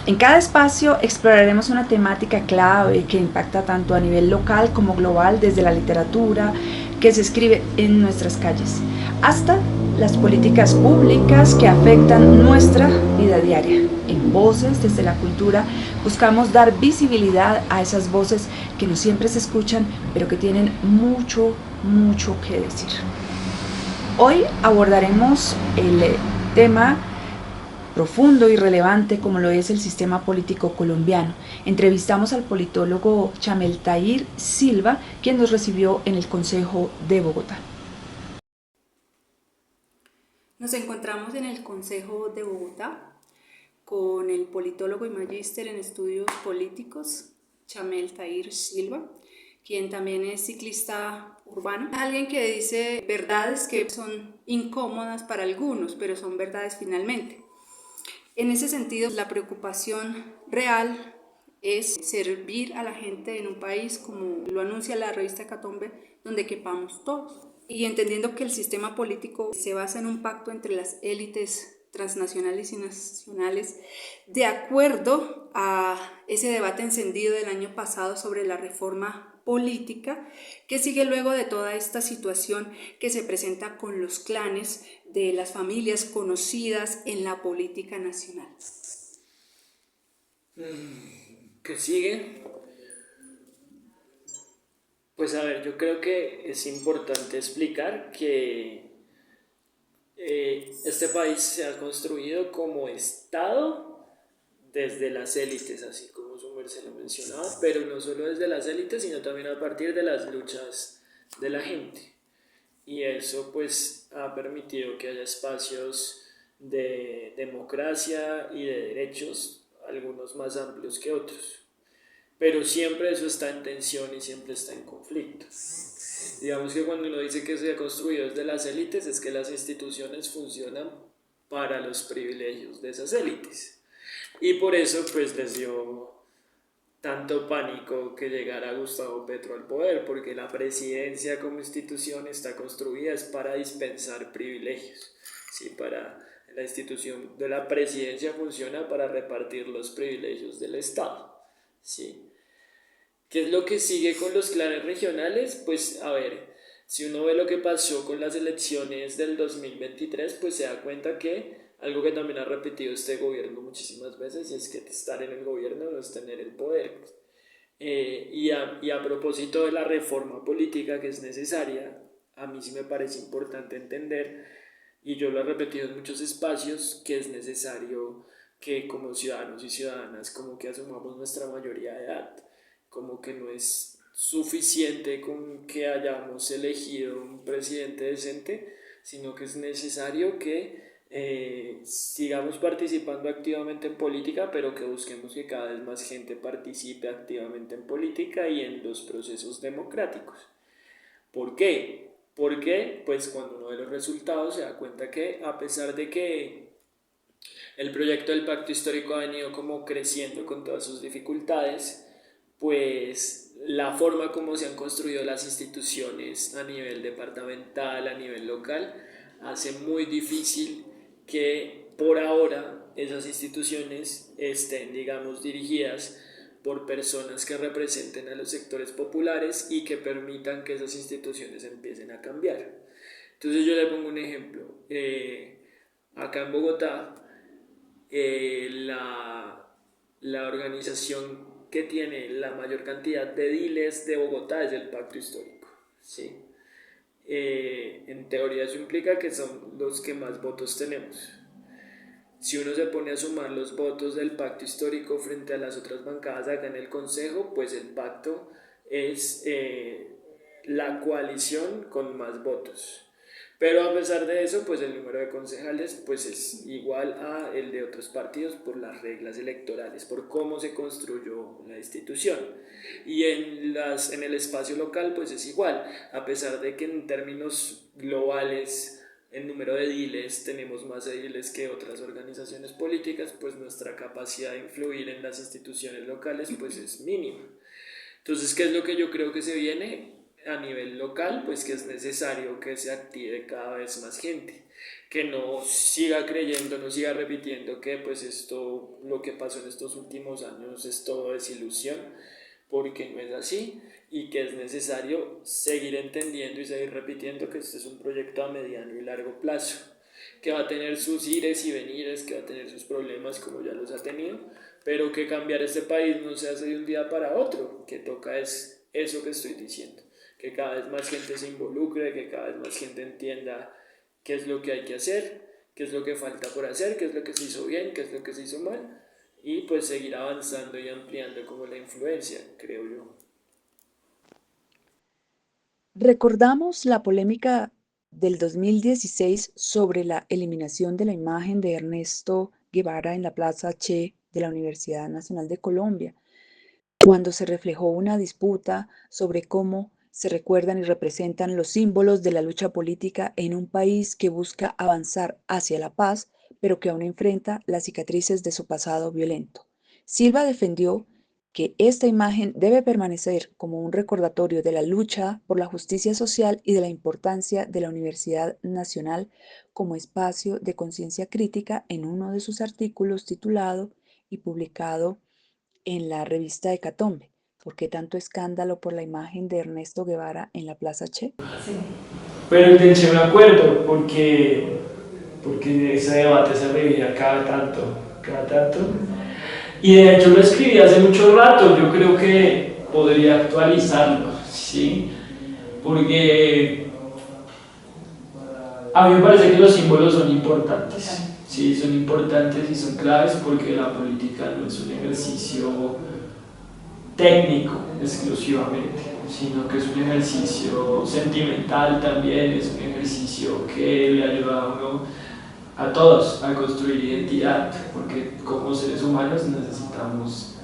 En cada espacio exploraremos una temática clave que impacta tanto a nivel local como global, desde la literatura que se escribe en nuestras calles hasta las políticas públicas que afectan nuestra vida diaria. En Voces desde la Cultura buscamos dar visibilidad a esas voces que no siempre se escuchan, pero que tienen mucho, mucho que decir. Hoy abordaremos el tema profundo y relevante como lo es el sistema político colombiano. Entrevistamos al politólogo Chameltair Silva, quien nos recibió en el Consejo de Bogotá. Nos encontramos en el Consejo de Bogotá con el politólogo y magíster en estudios políticos, Chameltair Silva, quien también es ciclista urbano. Alguien que dice verdades que son incómodas para algunos, pero son verdades finalmente. En ese sentido, la preocupación real es servir a la gente en un país, como lo anuncia la revista Hecatombe, donde quepamos todos. Y entendiendo que el sistema político se basa en un pacto entre las élites transnacionales y nacionales, de acuerdo a ese debate encendido del año pasado sobre la reforma política, que sigue luego de toda esta situación que se presenta con los clanes de las familias conocidas en la política nacional. ¿Qué sigue? Pues a ver, yo creo que es importante explicar que este país se ha construido como Estado desde las élites, así como su merced lo mencionaba, pero no solo desde las élites, sino también a partir de las luchas de la gente. Y eso pues ha permitido que haya espacios de democracia y de derechos, algunos más amplios que otros. Pero siempre eso está en tensión y siempre está en conflicto. Digamos que cuando uno dice que se ha construido desde las élites, es que las instituciones funcionan para los privilegios de esas élites. Y por eso pues les dio tanto pánico que llegara Gustavo Petro al poder, porque la presidencia como institución está construida es para dispensar privilegios, ¿sí? La institución de la presidencia funciona para repartir los privilegios del Estado, ¿sí? ¿Qué es lo que sigue con los clanes regionales? Pues a ver, si uno ve lo que pasó con las elecciones del 2023, pues se da cuenta que algo que también ha repetido este gobierno muchísimas veces, y es que estar en el gobierno no es tener el poder. Y a propósito de la reforma política que es necesaria, a mí sí me parece importante entender, y yo lo he repetido en muchos espacios, que es necesario que como ciudadanos y ciudadanas como que asumamos nuestra mayoría de edad, como que no es suficiente con que hayamos elegido un presidente decente, sino que es necesario que sigamos participando activamente en política, pero que busquemos que cada vez más gente participe activamente en política y en los procesos democráticos. ¿Por qué? Porque pues cuando uno ve los resultados se da cuenta que a pesar de que el proyecto del pacto histórico ha venido como creciendo con todas sus dificultades, pues la forma como se han construido las instituciones a nivel departamental, a nivel local, hace muy difícil que por ahora esas instituciones estén, digamos, dirigidas por personas que representen a los sectores populares y que permitan que esas instituciones empiecen a cambiar. Entonces yo le pongo un ejemplo. Acá en Bogotá, la organización que tiene la mayor cantidad de ediles de Bogotá es el Pacto Histórico, ¿sí? En teoría eso implica que son los que más votos tenemos. Si uno se pone a sumar los votos del pacto histórico frente a las otras bancadas acá en el Consejo, pues el pacto es la coalición con más votos. Pero a pesar de eso, pues el número de concejales pues es igual a el de otros partidos por las reglas electorales, por cómo se construyó la institución. Y en el espacio local pues es igual, a pesar de que en términos globales en número de ediles tenemos más ediles que otras organizaciones políticas, pues nuestra capacidad de influir en las instituciones locales pues es mínima. Entonces, ¿qué es lo que yo creo que se viene a nivel local? Pues que es necesario que se active cada vez más gente. que no siga creyendo, no siga repitiendo que pues esto, lo que pasó en estos últimos años es todo desilusión, porque no es así y que es necesario seguir entendiendo y seguir repitiendo que este es un proyecto a mediano y largo plazo, que va a tener sus ires y venires, que va a tener sus problemas como ya los ha tenido, pero que cambiar este país no se hace de un día para otro, que toca es eso que estoy diciendo, que cada vez más gente se involucre, que cada vez más gente entienda qué es lo que hay que hacer, qué es lo que falta por hacer, qué es lo que se hizo bien, qué es lo que se hizo mal, y pues seguir avanzando y ampliando como la influencia, creo yo. Recordamos la polémica del 2016 sobre la eliminación de la imagen de Ernesto Guevara en la Plaza Che de la Universidad Nacional de Colombia, cuando se reflejó una disputa sobre cómo se recuerdan y representan los símbolos de la lucha política en un país que busca avanzar hacia la paz, pero que aún enfrenta las cicatrices de su pasado violento. Silva defendió que esta imagen debe permanecer como un recordatorio de la lucha por la justicia social y de la importancia de la Universidad Nacional como espacio de conciencia crítica en uno de sus artículos titulado y publicado en la revista Hecatombe. ¿Por qué tanto escándalo por la imagen de Ernesto Guevara en la Plaza Che? Sí. Pero el del Che me acuerdo, porque ese debate se revivía cada tanto. Y de hecho lo escribí hace mucho rato, yo creo que podría actualizarlo, ¿sí? Porque a mí me parece que los símbolos son importantes. Sí, son importantes y son claves porque la política no es un ejercicio técnico exclusivamente, sino que es un ejercicio sentimental también, es un ejercicio que le ayuda a uno, a todos, a construir identidad, porque como seres humanos necesitamos,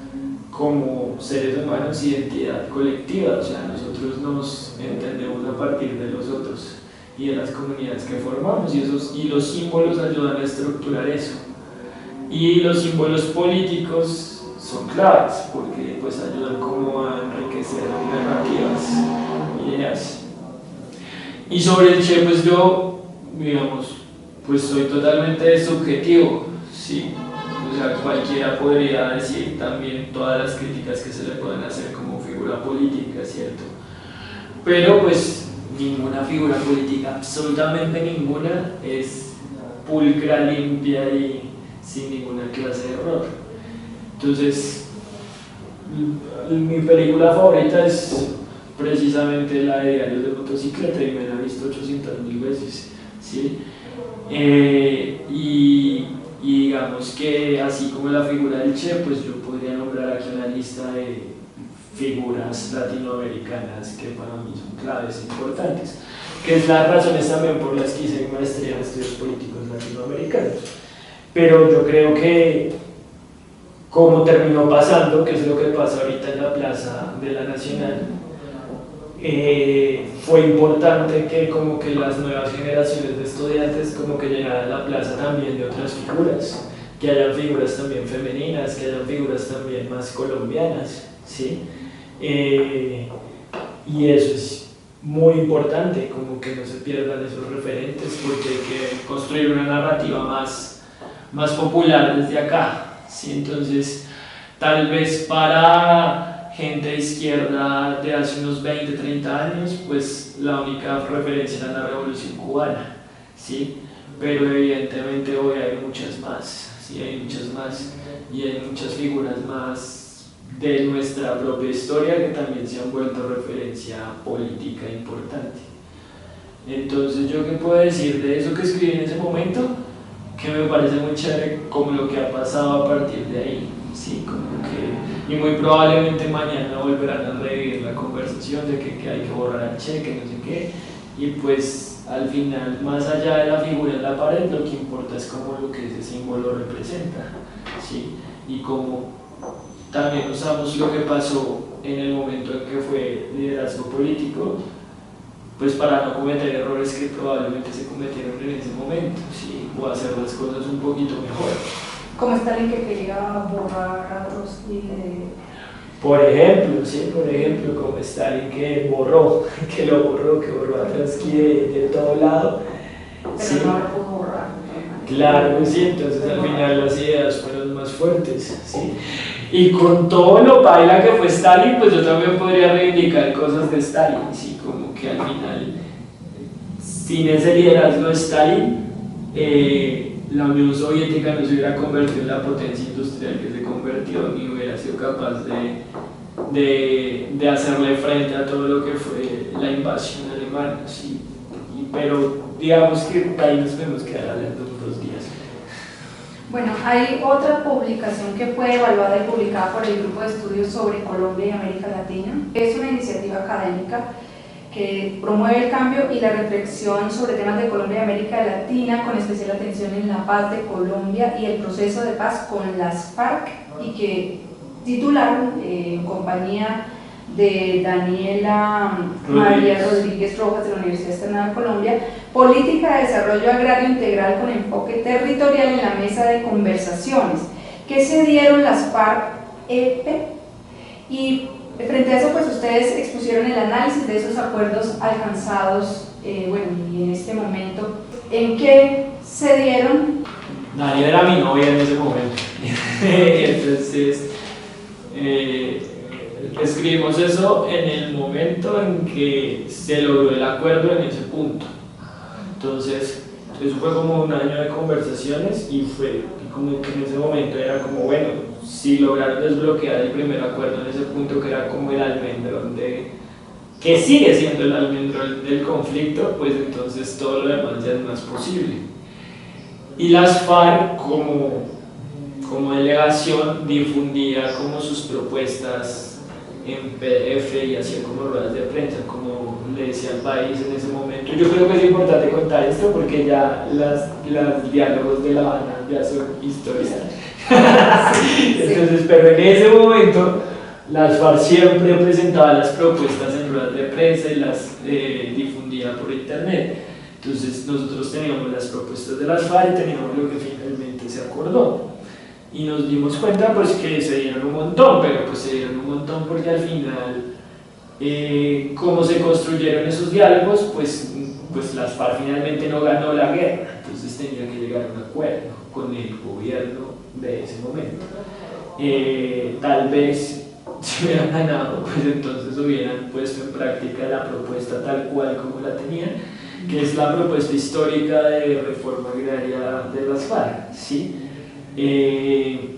como seres humanos, identidad colectiva, o sea, nosotros nos entendemos a partir de los otros y de las comunidades que formamos, y los símbolos ayudan a estructurar eso. Y los símbolos políticos son claves porque pues ayudan como a enriquecer narrativas, ideas. Y sobre el Che, pues yo, digamos, pues soy totalmente subjetivo, ¿sí? O sea, cualquiera podría decir también todas las críticas que se le pueden hacer como figura política, ¿cierto? Pero pues ninguna figura política, absolutamente ninguna, es pulcra, limpia y sin ninguna clase de error. Entonces, mi película favorita es precisamente la de Diarios de Motocicleta y me la he visto 800.000 veces, ¿sí? Y digamos que así como la figura del Che, pues yo podría nombrar aquí una lista de figuras latinoamericanas que para mí son claves importantes, que es las razones también por las que hice maestría en estudios políticos latinoamericanos. Pero yo creo que como terminó pasando, que es lo que pasa ahorita en la Plaza de la Nacional, fue importante que como que las nuevas generaciones de estudiantes como que llenaran la plaza también de otras figuras, que hayan figuras también femeninas, que hayan figuras también más colombianas, ¿sí? Y eso es muy importante, como que no se pierdan esos referentes, porque hay que construir una narrativa más popular desde acá, ¿sí? Entonces, tal vez para gente de izquierda de hace unos 20, 30 años, pues la única referencia era la Revolución Cubana, ¿sí? Pero evidentemente hoy hay muchas más, ¿sí? Hay muchas más y hay muchas figuras más de nuestra propia historia que también se han vuelto referencia política importante. Entonces, ¿yo qué puedo decir de eso que escribí en ese momento? Que me parece muy chévere como lo que ha pasado a partir de ahí, ¿sí? Como que, y muy probablemente mañana volverán a revivir la conversación de que hay que borrar el Che, que no sé qué, y pues al final, más allá de la figura en la pared, lo que importa es como lo que ese símbolo representa, ¿sí? Y como también usamos lo que pasó en el momento en que fue liderazgo político, pues para no cometer errores que probablemente se cometieron en ese momento, ¿sí? O hacer las cosas un poquito mejor. ¿Cómo está alguien que quería borrar a Trotsky de...? Por ejemplo, sí, como Stalin que borró a Trotsky de todo lado. Pero sí. no pudo Claro, sí, entonces al final las ideas fueron más fuertes, ¿sí? Y con todo lo paila que fue Stalin, pues yo también podría reivindicar cosas de Stalin, ¿sí? Como que al final, sin ese liderazgo de Stalin, la Unión Soviética no se hubiera convertido en la potencia industrial que se convirtió, ni hubiera sido capaz de hacerle frente a todo lo que fue la invasión alemana, ¿sí? Pero digamos que ahí nos podemos quedar hablando 2 días. Bueno, hay otra publicación que fue evaluada y publicada por el Grupo de Estudios sobre Colombia y América Latina. Es una iniciativa académica que promueve el cambio y la reflexión sobre temas de Colombia y América Latina, con especial atención en la paz de Colombia y el proceso de paz con las FARC, y que titularon en compañía de Daniela María Rodríguez Rojas de la Universidad Externada de Colombia, Política de Desarrollo Agrario Integral con enfoque territorial en la mesa de conversaciones que se dieron las FARC-EP. Y frente a eso, pues ustedes expusieron el análisis de esos acuerdos alcanzados, bueno, y en este momento, ¿en qué se dieron? Daniela era mi novia en ese momento. Entonces, escribimos eso en el momento en que se logró el acuerdo en ese punto. Entonces, eso fue como un año de conversaciones y fue como que en ese momento era como, bueno, si lograron desbloquear el primer acuerdo en ese punto, que era como el almendrón que sigue siendo el almendrón del conflicto, pues entonces todo lo demás ya es más posible. Y las FARC como delegación difundía como sus propuestas en PDF y hacía como ruedas de prensa, como le decía al país en ese momento. Yo creo que es importante contar esto porque ya los diálogos de La Habana ya son historia. Entonces, pero en ese momento las FARC siempre presentaban las propuestas en ruedas de prensa y las difundía por internet. Entonces nosotros teníamos las propuestas de las FARC y teníamos lo que finalmente se acordó. Y nos dimos cuenta pues que se dieron un montón, pero pues se dieron un montón porque al final, como se construyeron esos diálogos, pues las FARC finalmente no ganó la guerra, entonces tenía que llegar a un acuerdo con el gobierno de ese momento. Tal vez si hubieran ganado, pues entonces hubieran puesto en práctica la propuesta tal cual como la tenían, que es la propuesta histórica de reforma agraria de las FARC, ¿sí? Que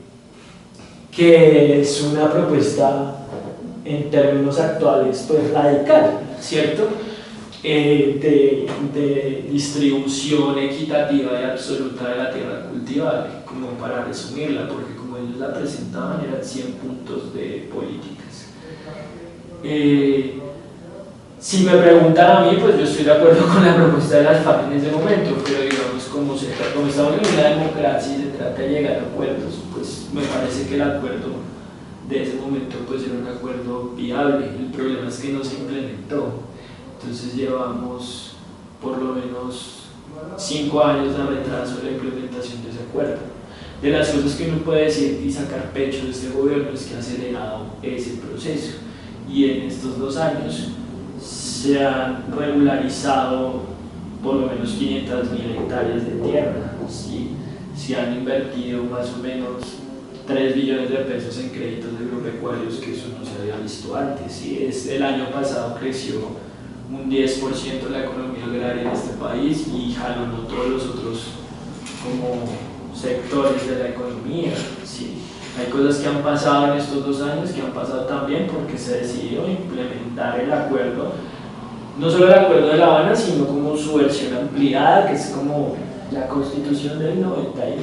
es una propuesta en términos actuales pues radical, ¿cierto? De distribución equitativa y absoluta de la tierra cultivable, como para resumirla, porque como ellos la presentaban eran 100 puntos de políticas. Si me preguntan a mí, pues yo estoy de acuerdo con la propuesta de las FARC en ese momento, pero digamos, como estamos en una democracia y se trata de llegar a acuerdos, pues me parece que el acuerdo de ese momento pues era un acuerdo viable. El problema es que no se implementó. Entonces llevamos por lo menos 5 años de retraso en la implementación de ese acuerdo. De las cosas que uno puede decir y sacar pecho de este gobierno es que ha acelerado ese proceso, y en estos 2 años se han regularizado por lo menos 500.000 hectáreas de tierra, ¿sí? Se han invertido más o menos 3 billones de pesos en créditos agropecuarios, que eso no se había visto antes, ¿sí? El año pasado creció un 10% la economía agraria en este país y jalonó todos los otros como sectores de la economía, ¿sí? Hay cosas que han pasado en estos 2 años que han pasado también porque se decidió implementar el acuerdo, no solo el acuerdo de La Habana, sino como su versión ampliada, que es como la Constitución del 91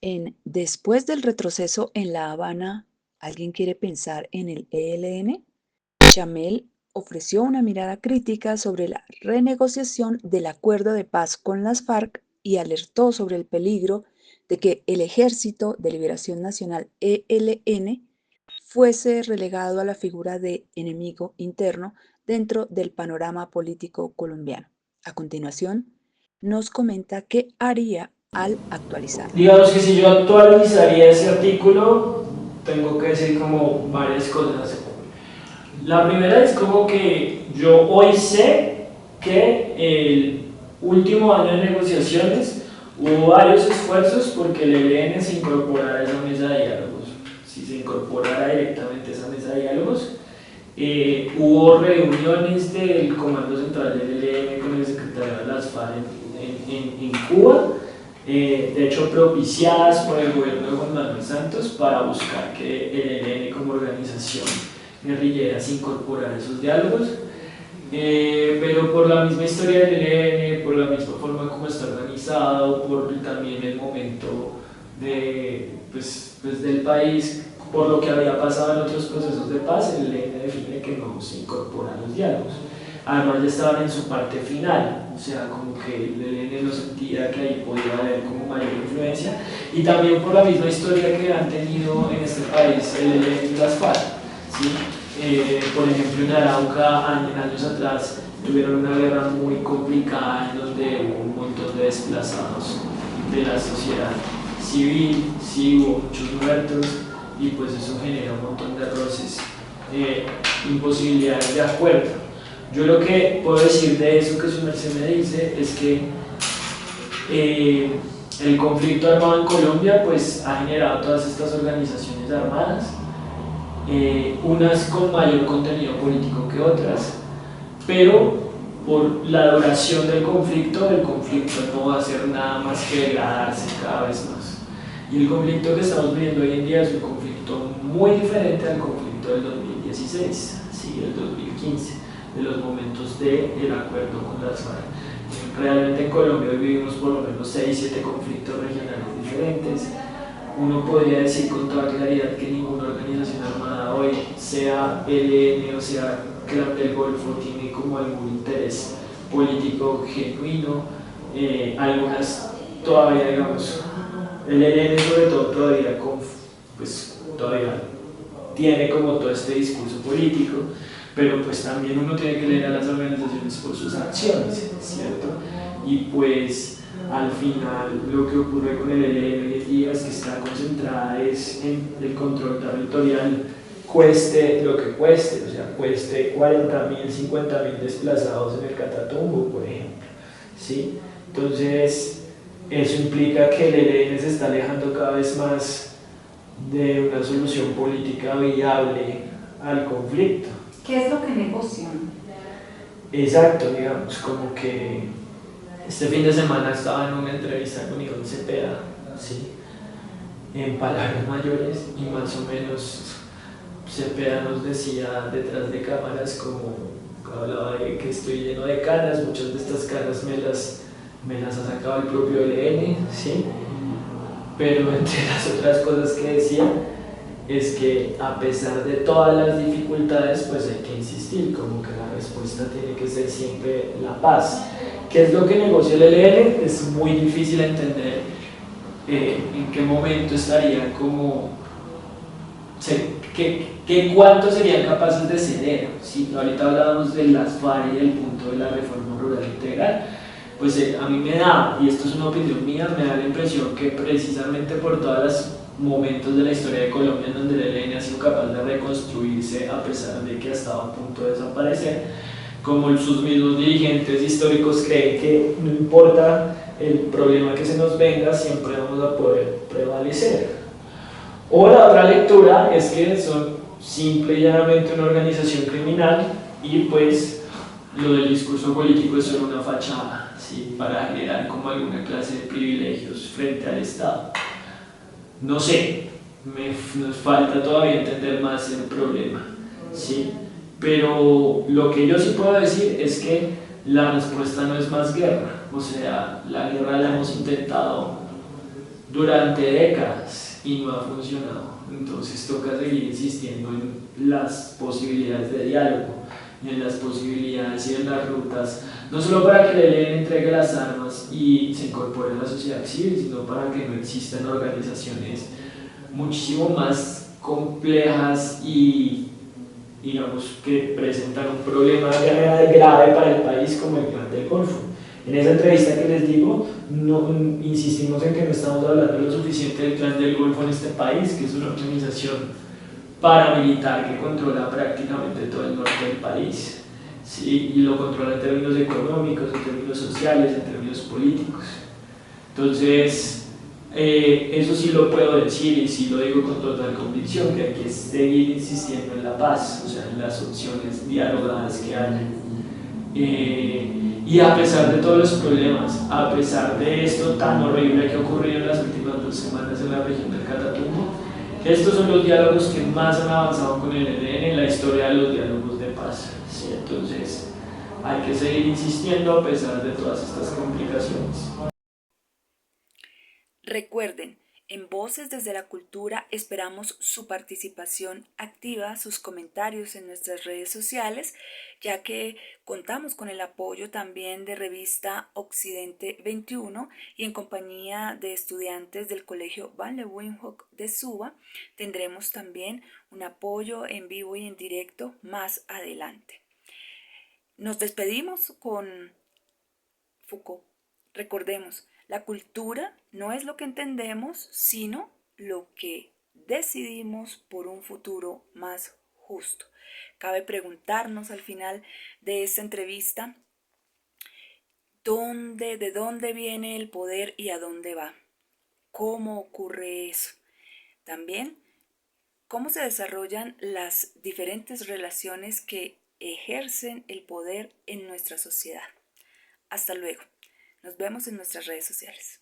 finalmente. Después del retroceso en La Habana, ¿alguien quiere pensar en el ELN? Chamel ofreció una mirada crítica sobre la renegociación del acuerdo de paz con las FARC y alertó sobre el peligro de que el Ejército de Liberación Nacional ELN fuese relegado a la figura de enemigo interno dentro del panorama político colombiano. A continuación, nos comenta qué haría al actualizar. Digamos que si yo actualizaría ese artículo, tengo que decir como varias cosas. La primera es como que yo hoy sé que último año de negociaciones hubo varios esfuerzos porque el ELN se incorporara a esa mesa de diálogos. Si se incorporara directamente a esa mesa de diálogos, hubo reuniones del Comando Central del ELN con el secretario de las FARC en Cuba, de hecho propiciadas por el gobierno de Juan Manuel Santos para buscar que el ELN como organización guerrillera se incorporara a esos diálogos. Pero por la misma historia del ELN, por la misma forma como está organizado, por también el momento del país, por lo que había pasado en otros procesos de paz, el ELN define que no se incorpora a los diálogos. Además ya estaban en su parte final, o sea, como que el ELN no sentía que ahí podía haber como mayor influencia, y también por la misma historia que han tenido en este país el ELN y las FARC, ¿sí? Por ejemplo, en Arauca, años atrás, tuvieron una guerra muy complicada en donde hubo un montón de desplazados de la sociedad civil, sí hubo muchos muertos, y pues eso genera un montón de roces, imposibilidades de acuerdo. Yo lo que puedo decir de eso que su merced me dice es que el conflicto armado en Colombia pues ha generado todas estas organizaciones armadas, unas con mayor contenido político que otras, pero por la duración del conflicto, el conflicto no va a hacer nada más que degradarse cada vez más. Y el conflicto que estamos viviendo hoy en día es un conflicto muy diferente al conflicto del 2016, sí, del 2015, de los momentos del acuerdo con las FARC. Realmente en Colombia hoy vivimos por lo menos 6-7 conflictos regionales diferentes. Uno podría decir con toda claridad que ninguna organización armada hoy, sea ELN o sea Clan del Golfo, tiene como algún interés político genuino. Algunas todavía, digamos, el ELN sobre todo todavía tiene como todo este discurso político, pero pues también uno tiene que leer a las organizaciones por sus acciones, ¿cierto? Y pues al final lo que ocurre con el ELN hoy en día es que está concentrada en el control territorial, cueste lo que cueste, o sea, cueste 40.000, 50.000 desplazados en el Catatumbo, por ejemplo, ¿sí? Entonces eso implica que el ELN se está alejando cada vez más de una solución política viable al conflicto. ¿Qué es lo que negocian? Exacto, digamos, como que este fin de semana estaba en una entrevista con Iván Cepeda, ¿sí? En palabras mayores, y más o menos Cepeda nos decía detrás de cámaras, como hablaba de que estoy lleno de canas, muchas de estas canas me las ha sacado el propio ELN, ¿sí? Pero entre las otras cosas que decía es que a pesar de todas las dificultades pues hay que insistir, como que la respuesta tiene que ser siempre la paz. ¿Qué es lo que negocia el ELN? Es muy difícil entender en qué momento estarían como cuánto serían capaces de ceder. ¿Sí? Ahorita hablábamos de las FARC y del punto de la reforma rural integral. Pues a mí me da, y esto es una opinión mía, me da la impresión que precisamente por todos los momentos de la historia de Colombia en donde el ELN ha sido capaz de reconstruirse a pesar de que ha estado a punto de desaparecer, como sus mismos dirigentes históricos creen que no importa el problema que se nos venga, siempre vamos a poder prevalecer. O la otra lectura es que son simple y llanamente una organización criminal y pues lo del discurso político es solo una fachada, ¿sí? Para generar como alguna clase de privilegios frente al Estado. No sé, nos falta todavía entender más el problema, ¿sí? Pero lo que yo sí puedo decir es que la respuesta no es más guerra, o sea, la guerra la hemos intentado durante décadas y no ha funcionado, entonces toca seguir insistiendo en las posibilidades de diálogo, y en las posibilidades y en las rutas, no solo para que el ELN entregue las armas y se incorpore a la sociedad civil, sino para que no existan organizaciones muchísimo más complejas y digamos que presentan un problema grave para el país como el Clan del Golfo. En esa entrevista que les digo, insistimos en que no estamos hablando lo suficiente del Clan del Golfo en este país, que es una organización paramilitar que controla prácticamente todo el norte del país, ¿sí? Y lo controla en términos económicos, en términos sociales, en términos políticos. Entonces, eso sí lo puedo decir y sí lo digo con total convicción, que hay que seguir insistiendo en la paz, o sea, en las opciones dialogadas que haya. Y a pesar de todos los problemas, a pesar de esto tan horrible que ha ocurrido en las últimas 2 semanas en la región del Catatumbo, estos son los diálogos que más han avanzado con el ELN en la historia de los diálogos de paz. ¿Sí? Entonces, hay que seguir insistiendo a pesar de todas estas complicaciones. Recuerden, en Voces desde la Cultura esperamos su participación activa, sus comentarios en nuestras redes sociales, ya que contamos con el apoyo también de Revista Occidente 21 y en compañía de estudiantes del Colegio Van Leeuwenhoek de Suba tendremos también un apoyo en vivo y en directo más adelante. Nos despedimos con Foucault. Recordemos, la cultura no es lo que entendemos, sino lo que decidimos por un futuro más justo. Cabe preguntarnos al final de esta entrevista, ¿de dónde viene el poder y a dónde va? ¿Cómo ocurre eso? También, ¿cómo se desarrollan las diferentes relaciones que ejercen el poder en nuestra sociedad? Hasta luego. Nos vemos en nuestras redes sociales.